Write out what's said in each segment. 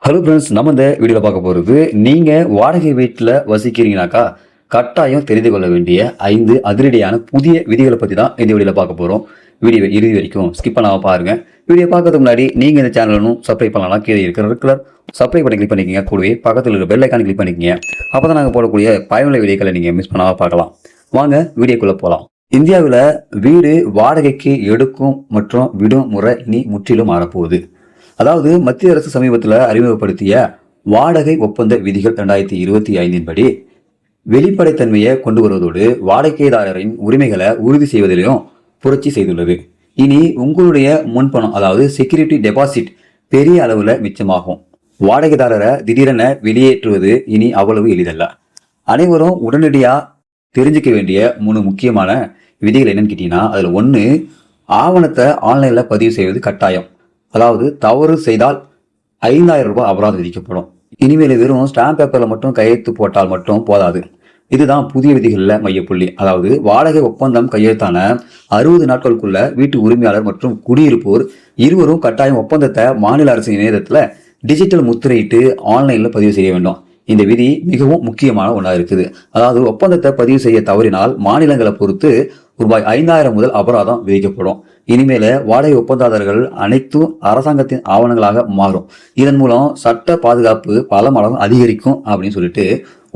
Hello friends, நம்ம இந்த வீடியோவில் பார்க்க போகிறது நீங்கள் வாடகை வீட்டில் வசிக்கிறீங்கனாக்கா கட்டாயம் தெரிந்து கொள்ள வேண்டிய 5 அதிரடியான புதிய விதிகளை பற்றி தான் இந்த வீடியோவில் பார்க்க போகிறோம். வீடியோவை இறுதி வரைக்கும் ஸ்கிப் பண்ணாமல் பாருங்கள். வீடியோ பார்க்கறதுக்கு முன்னாடி நீங்கள் இந்த சேனலும் சப்ஸ்கிரைப் பண்ணலாம். கீழே இருக்கிற ரெகுலர் சப்ஸ்கிரைப் பண்ணி கிளிக் பண்ணிக்கங்க. கூடவே பக்கத்தில் இருக்கிற பெல் ஐக்கான் கிளிக் பண்ணிக்கங்க. அப்போ தான் நாங்கள் போடக்கூடிய பயனுள்ள வீடியோக்களை நீங்கள் மிஸ் பண்ணாமல் பார்க்கலாம். வாங்க வீடியோக்குள்ளே போகலாம். இந்தியாவில் வீடு வாடகைக்கு எடுக்கும் மற்றும் விடும் முறை இனி முற்றிலும் மாறப்போகுது. அதாவது மத்திய அரசு சமீபத்தில் அறிமுகப்படுத்திய வாடகை ஒப்பந்த விதிகள் 2025 படி வெளிப்படைத்தன்மையை கொண்டு வருவதோடு வாடகைதாரரின் உரிமைகளை உறுதி செய்வதிலும் புரட்சி செய்துள்ளது. இனி உங்களுடைய முன்பணம், அதாவது செக்யூரிட்டி டெபாசிட் பெரிய அளவுல மிச்சமாகும். வாடகைதாரரை திடீரென வெளியேற்றுவது இனி அவ்வளவு எளிதல்ல. அனைவரும் உடனடியா தெரிஞ்சுக்க வேண்டிய 3 முக்கியமான விதிகள் என்னன்னு கேட்டீங்கன்னா, அதுல 1, ஆவணத்தை ஆன்லைன்ல பதிவு செய்வது கட்டாயம். அதாவது தவறு செய்தால் 5000 ரூபாய் அபராதம் விதிக்கப்படும். இனிமேல் வெறும் ஸ்டாம்ப் பேப்பர்ல மட்டும் கையெழுத்து போட்டால் மட்டும் போதாது. இதுதான் புதிய விதிகளில் மையப்புள்ளி. அதாவது வாடகை ஒப்பந்தம் கையெழுத்தான 60 நாட்களுக்குள்ள வீட்டு உரிமையாளர் மற்றும் குடியிருப்போர் இருவரும் கட்டாயம் ஒப்பந்தத்தை மாநில அரசின் இணையதளத்துல டிஜிட்டல் முத்திரையிட்டு ஆன்லைன்ல பதிவு செய்ய வேண்டும். இந்த விதி மிகவும் முக்கியமான ஒன்றா இருக்குது. அதாவது ஒப்பந்தத்தை பதிவு செய்ய தவறினால் மாநிலங்களை பொறுத்து ரூபாய் 5000 முதல் அபராதம் விதிக்கப்படும். இனிமேல வாடகை ஒப்பந்ததாரர்கள் அனைத்தும் அரசாங்கத்தின் ஆவணங்களாக மாறும். இதன் மூலம் சட்ட பாதுகாப்பு பல மடங்கு அதிகரிக்கும் அப்படின்னு சொல்லிட்டு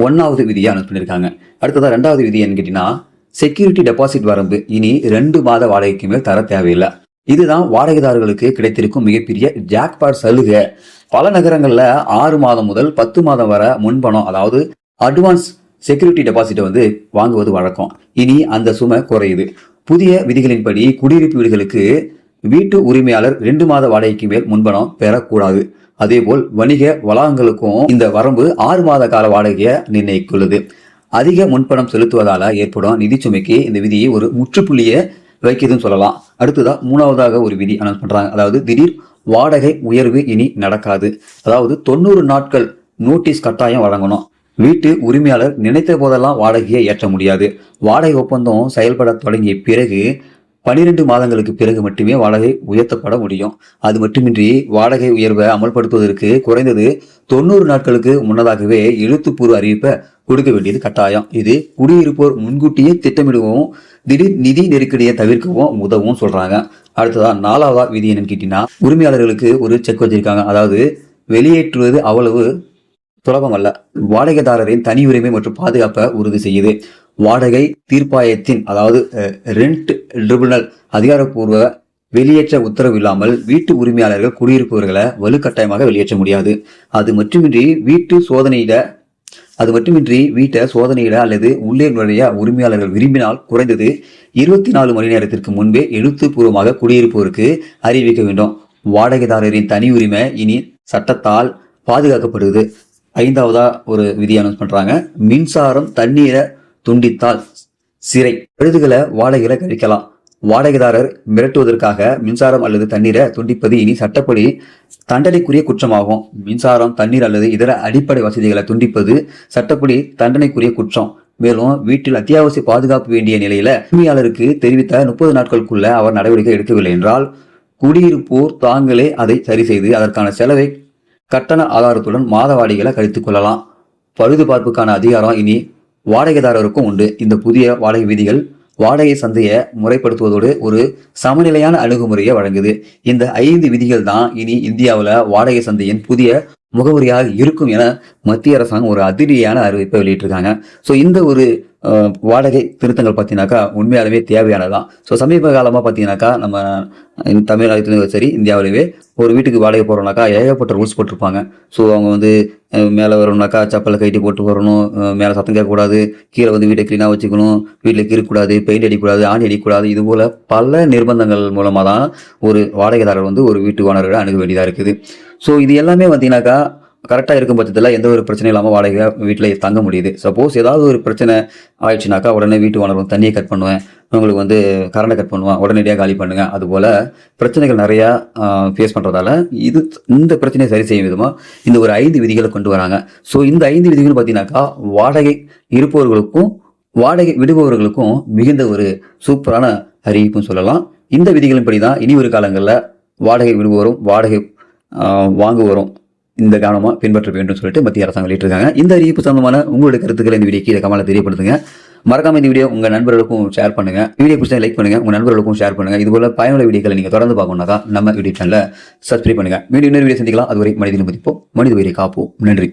1வது விதியை அனௌன்ஸ் பண்ணியிருக்காங்க. அடுத்ததா 2வது விதி என்ன கேட்டீங்கன்னா, செக்யூரிட்டி டெபாசிட் வரம்பு இனி 2 மாத வாடகைக்கு மேல் தர தேவையில்லை. இதுதான் வாடகைதாரர்களுக்கு கிடைத்திருக்கும் மிகப்பெரிய ஜாக்பாட் சலுகை. பல நகரங்கள்ல 6 மாதம் முதல் 10 மாதம் வரை முன்பணம், அதாவது அட்வான்ஸ் செக்யூரிட்டி டெபாசிட்டை வாங்குவது வழக்கம். இனி அந்த சுமை குறையுது. புதிய விதிகளின்படி குடியிருப்பு வீடுகளுக்கு வீட்டு உரிமையாளர் 2 மாத வாடகைக்கு மேல் முன்பணம் பெறக்கூடாது. அதேபோல் வணிக வளாகங்களுக்கும் இந்த வரம்பு 6 மாத கால வாடகையை நிர்ணயித்துள்ளது. அதிக முன்பணம் செலுத்துவதால ஏற்படும் நிதி சுமைக்கு இந்த விதியை ஒரு முற்றுப்புள்ளியை வைக்குதுன்னு சொல்லலாம். அடுத்ததா 3வதாக ஒரு விதி அனௌன்ஸ் பண்றாங்க. அதாவது திடீர் வாடகை உயர்வு இனி நடக்காது. அதாவது 90 நாட்கள் நோட்டீஸ் கட்டாயம் வழங்கணும். வீட்டு உரிமையாளர் நினைத்த போதெல்லாம் வாடகையை ஏற்ற முடியாது. வாடகை ஒப்பந்தம் செயல்பட தொடங்கிய பிறகு 12 மாதங்களுக்கு பிறகு மட்டுமே வாடகை உயர்த்தப்பட முடியும். அது மட்டுமின்றி வாடகை உயர்வை அமல்படுத்துவதற்கு குறைந்தது 90 நாட்களுக்கு முன்னதாகவே எழுத்துப்பூர்வ அறிவிப்பை கொடுக்க வேண்டியது கட்டாயம். இது குடியிருப்போர் முன்கூட்டியே திட்டமிடவும் திடீர் நிதி நெருக்கடியை தவிர்க்கவும் உதவும் சொல்றாங்க. அடுத்ததா 4வது விதி என்னன்னு கேட்டீங்கன்னா, உரிமையாளர்களுக்கு ஒரு செக் வச்சிருக்காங்க. அதாவது வெளியேற்றுவது அவ்வளவு சுலபம் அல்ல. வாடகைதாரரின் தனி உரிமை மற்றும் பாதுகாப்பை உறுதி செய்யுது. வாடகை தீர்ப்பாயத்தின், அதாவது ரெண்ட் ட்ரிபுனல் அதிகாரப்பூர்வ வெளியேற்ற உத்தரவு இல்லாமல் வீட்டு உரிமையாளர்கள் குடியிருப்பவர்களை வலுக்கட்டாயமாக வெளியேற்ற முடியாது. அது மட்டுமின்றி வீட்டை சோதனையிட அல்லது உள்ளே நுழைய உரிமையாளர்கள் விரும்பினால் குறைந்தது 24 மணி நேரத்திற்கு முன்பே எழுத்துப்பூர்வமாக குடியிருப்போருக்கு அறிவிக்க வேண்டும். வாடகைதாரரின் தனி உரிமை இனி சட்டத்தால் பாதுகாக்கப்படுது. 5வதா ஒரு விதி அனௌன்ஸ் பண்றாங்க. மின்சாரம் தண்ணீரை துண்டித்தால் சிறை, பழுதுகளை வாடகையில கழிக்கலாம். வாடகைதாரர் மிரட்டுவதற்காக மின்சாரம் அல்லது தண்ணீரை துண்டிப்பது இனி சட்டப்படி தண்டனைக்குரிய குற்றமாகும். மின்சாரம், தண்ணீர் அல்லது இதர அடிப்படை வசதிகளை துண்டிப்பது சட்டப்படி தண்டனைக்குரிய குற்றம். மேலும் வீட்டில் அத்தியாவசிய பாதுகாப்பு வேண்டிய நிலையில உரிமையாளருக்கு தெரிவித்த 30 நாட்களுக்குள்ள அவர் நடவடிக்கை எடுக்கவில்லை என்றால் குடியிருப்போர் தாங்களே அதை சரி செய்து அதற்கான செலவை கட்டண ஆதாரத்துடன் மாத வாடகைகளை கழித்துக் கொள்ளலாம். பழுது பார்ப்புக்கான அதிகாரம் இனி வாடகைதாரருக்கும் உண்டு. இந்த புதிய வாடகை விதிகள் வாடகை சந்தையை முறைப்படுத்துவதோடு ஒரு சமநிலையான அணுகுமுறையை வழங்குது. இந்த 5 விதிகள் தான் இனி இந்தியாவில் வாடகை சந்தையின் புதிய முகவரியாக இருக்கும் என மத்திய அரசாங்கம் ஒரு அதிரடியான அறிவிப்பை வெளியிட்டிருக்காங்க. ஸோ இந்த ஒரு வாடகை திருத்தங்கள் பார்த்தீங்கன்னாக்கா உண்மையாலுமே தேவையானதான். ஸோ சமீப காலமாக பார்த்தீங்கன்னாக்கா நம்ம தமிழ்நாட்டிலும் சரி இந்தியாவிலேயே ஒரு வீட்டுக்கு வாடகை போகிறோம்னாக்கா ஏகப்பட்ட ரூல்ஸ் போட்டிருப்பாங்க. ஸோ அவங்க மேலே வரணும்னாக்கா சப்பலை கைட்டி போட்டு வரணும், மேலே சத்தம் கேட்கக்கூடாது, கீழே வீட்டை க்ளீனாக வச்சுக்கணும், வீட்டில் கிறுக்கூடாது, பெயிண்ட் அடிக்கக்கூடாது, ஆணி அடிக்கக்கூடாது. இது போல் பல நிர்பந்தங்கள் மூலமாக தான் ஒரு வாடகைதாரர் ஒரு வீட்டு ஓனர்களை அணுக வேண்டியதாக இருக்குது. ஸோ இது எல்லாமே பார்த்தீங்கன்னாக்கா கரெக்டாக இருக்கும் பட்சத்தில் எந்த ஒரு பிரச்சனையும் இல்லாமல் வாடகை வீட்டில் தங்க முடியுது. சப்போஸ் ஏதாவது ஒரு பிரச்சனை ஆயிடுச்சுனாக்கா உடனே வீட்டு ஓனர் தண்ணியை கட் பண்ணுவேன், உங்களுக்கு கரண்டை கட் பண்ணுவேன், உடனடியாக காலி பண்ணுங்க. அதுபோல் பிரச்சனைகள் நிறையா ஃபேஸ் பண்ணுறதால இந்த பிரச்சனையை சரி செய்யும் விதமாக இந்த ஒரு 5 விதிகளை கொண்டு வராங்க. ஸோ இந்த 5 விதிகள் பார்த்தீங்கன்னாக்கா வாடகை இருப்பவர்களுக்கும் வாடகை விடுபவர்களுக்கும் மிகுந்த ஒரு சூப்பரான அறிவிப்புன்னு சொல்லலாம். இந்த விதிகளின்படி தான் இனி ஒரு காலங்களில் வாடகை விடுபவரும் வாடகை வாங்குவரும் இந்த கவனமாக பின்பற்ற வேண்டும் சொல்லிட்டு மத்திய அரசாங்கம் வெளியிட்டிருக்காங்க. இந்த அறிவிப்பு சம்பந்தமான உங்களுடைய கருத்துக்களை இந்த வீடியோ கீழே கமெண்ட்ல தெரியப்படுத்துங்க. மறக்காம இந்த வீடியோ உங்க நண்பர்களுக்கும் ஷேர் பண்ணுங்க. வீடியோ பிடிச்சா லைக் பண்ணுங்க, உங்க நண்பர்களுக்கும் ஷேர் பண்ணுங்க. இது போல பயனுள்ள வீடியோக்களை நீங்க தொடர்ந்து பார்க்கணும்னாக்கா நம்ம யூடியூப் சேனலை சப்ஸ்கிரைப் பண்ணுங்க. மீண்டும் இன்னொரு வீடியோ சந்திக்கலாம். அதுவரை மனிதனை மதிப்போம், மனித உயிரை காப்போம். நன்றி.